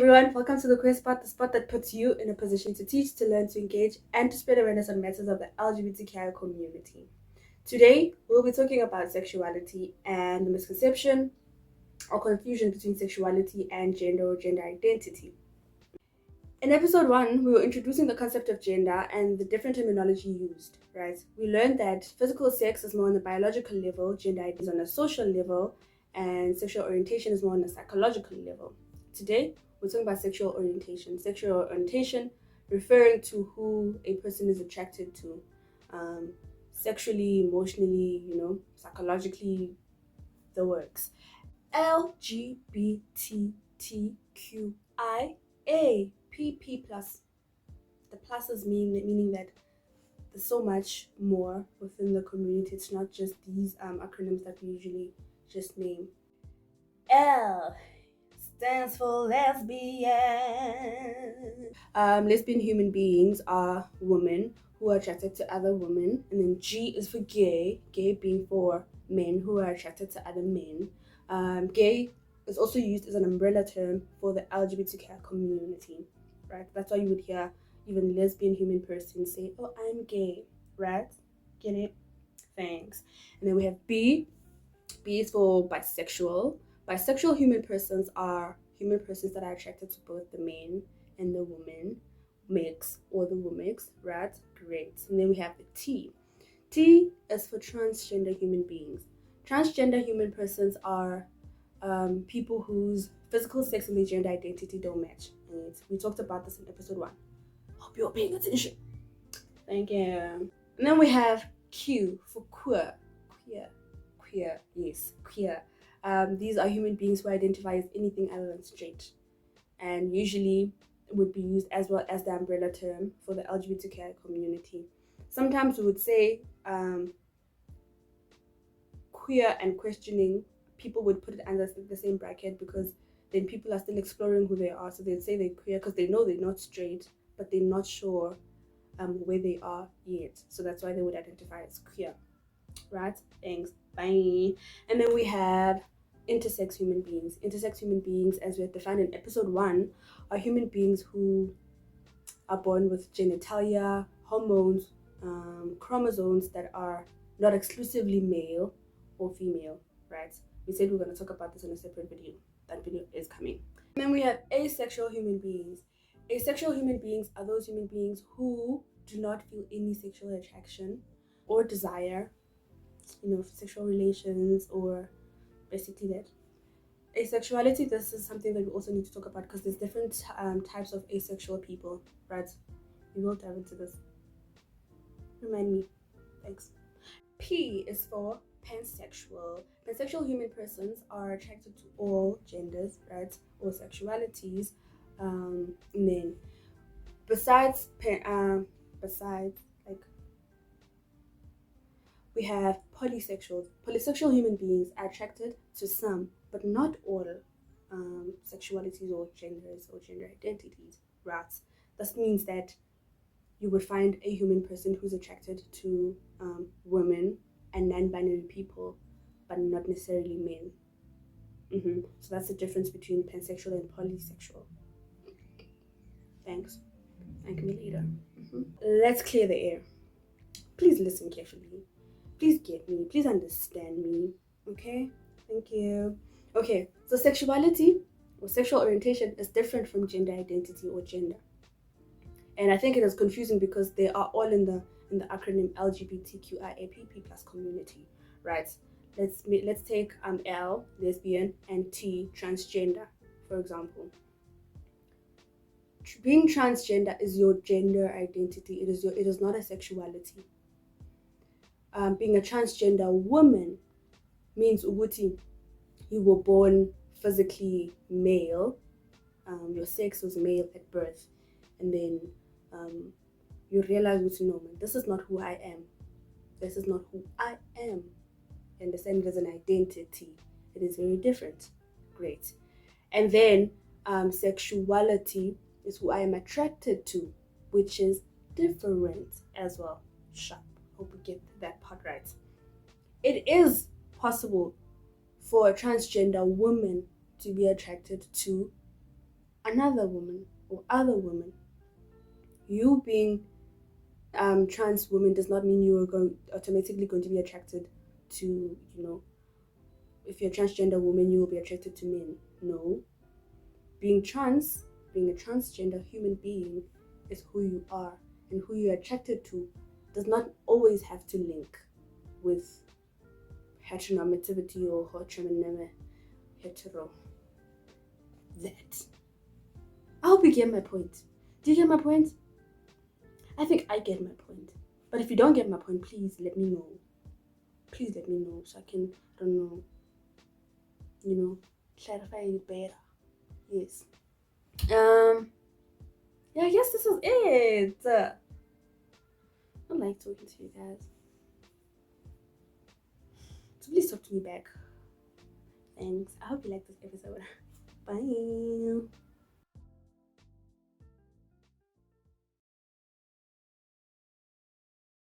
everyone, welcome to the Queer Spot, the spot that puts you in a position to teach, to learn, to engage, and to spread awareness on matters of the LGBTQI community. Today, we'll be talking about sexuality and the misconception or confusion between sexuality and gender or gender identity. In episode 1, we were introducing the concept of gender and the different terminology used, right? We learned that physical sex is more on the biological level, gender identity is on a social level, and sexual orientation is more on a psychological level. Today, we're talking about sexual orientation. Sexual orientation referring to who a person is attracted to, sexually, emotionally, psychologically, the works. LGBTQIA+. The pluses meaning that there's so much more within the community. It's not just these acronyms that we usually just name. L stands for lesbian. Lesbian human beings are women who are attracted to other women, and then G is for gay being for men who are attracted to other men. Gay is also used as an umbrella term for the LGBTQ community, right? That's why you would hear even lesbian human persons say, "Oh, I'm gay," right? Get it? Thanks. And then we have B. B is for bisexual. Bisexual human persons are human persons that are attracted to both the men and the woman mix or the womix, right? Great. And then we have the T. T is for transgender human beings. Transgender human persons are people whose physical sex and their gender identity don't match. And we talked about this in episode 1. Hope you're paying attention. Thank you. And then we have Q for queer. Yes, queer. These are human beings who identify as anything other than straight, and usually would be used as well as the umbrella term for the LGBTQI community. Sometimes we would say queer and questioning, people would put it under the same bracket because then people are still exploring who they are. So they'd say they're queer because they know they're not straight, but they're not sure where they are yet. So that's why they would identify as queer. Right? Thanks. Bye. And then we have intersex human beings. Intersex human beings, as we had defined in episode 1, are human beings who are born with genitalia, hormones, chromosomes that are not exclusively male or female, right? We said we're going to talk about this in a separate video. That video is coming. And then we have asexual human beings. Asexual human beings are those human beings who do not feel any sexual attraction or desire, sexual relations, or basically that. Asexuality, this is something that we also need to talk about because there's different types of asexual people, right? We will dive into this. Remind me. Thanks. P is for pansexual. Pansexual human persons are attracted to all genders, right? All sexualities. And then besides we have polysexuals. Polysexual human beings are attracted to some, but not all, sexualities or genders or gender identities, right? This means that you would find a human person who's attracted to women and non-binary people, but not necessarily men. So that's the difference between pansexual and polysexual. Thanks. Thank me later. Let's clear the air. Please listen carefully. Please get me. Please understand me. Okay? Thank you. Okay, so sexuality or sexual orientation is different from gender identity or gender. And I think it is confusing because they are all in the acronym LGBTQIAP+ community, right? Let's take L, lesbian, and T, transgender, for example. Being transgender is your gender identity. It is not a sexuality. Being a transgender woman means ukuthi you were born physically male, your sex was male at birth, and then you realize, no, man, this is not who I am. This is not who I am. You understand? It is an identity. It is very different. Great. And then sexuality is who I am attracted to, which is different as well. Sharp. Hope we get that part right. It is possible for a transgender woman to be attracted to another woman or other women. You being trans woman does not mean you are automatically going to be attracted to, if you're a transgender woman, you will be attracted to men. No. Being trans, being a transgender human being is who you are, and who you're attracted to does not always have to link with heteronormativity or hetero. That. I hope you get my point. Do you get my point? I think I get my point. But if you don't get my point, please let me know. Please let me know so I can, I don't know, clarify it better. Yes. Yeah, I guess this is it. I like talking to you guys. So please talk to me back. Thanks. I hope you like this episode. Bye.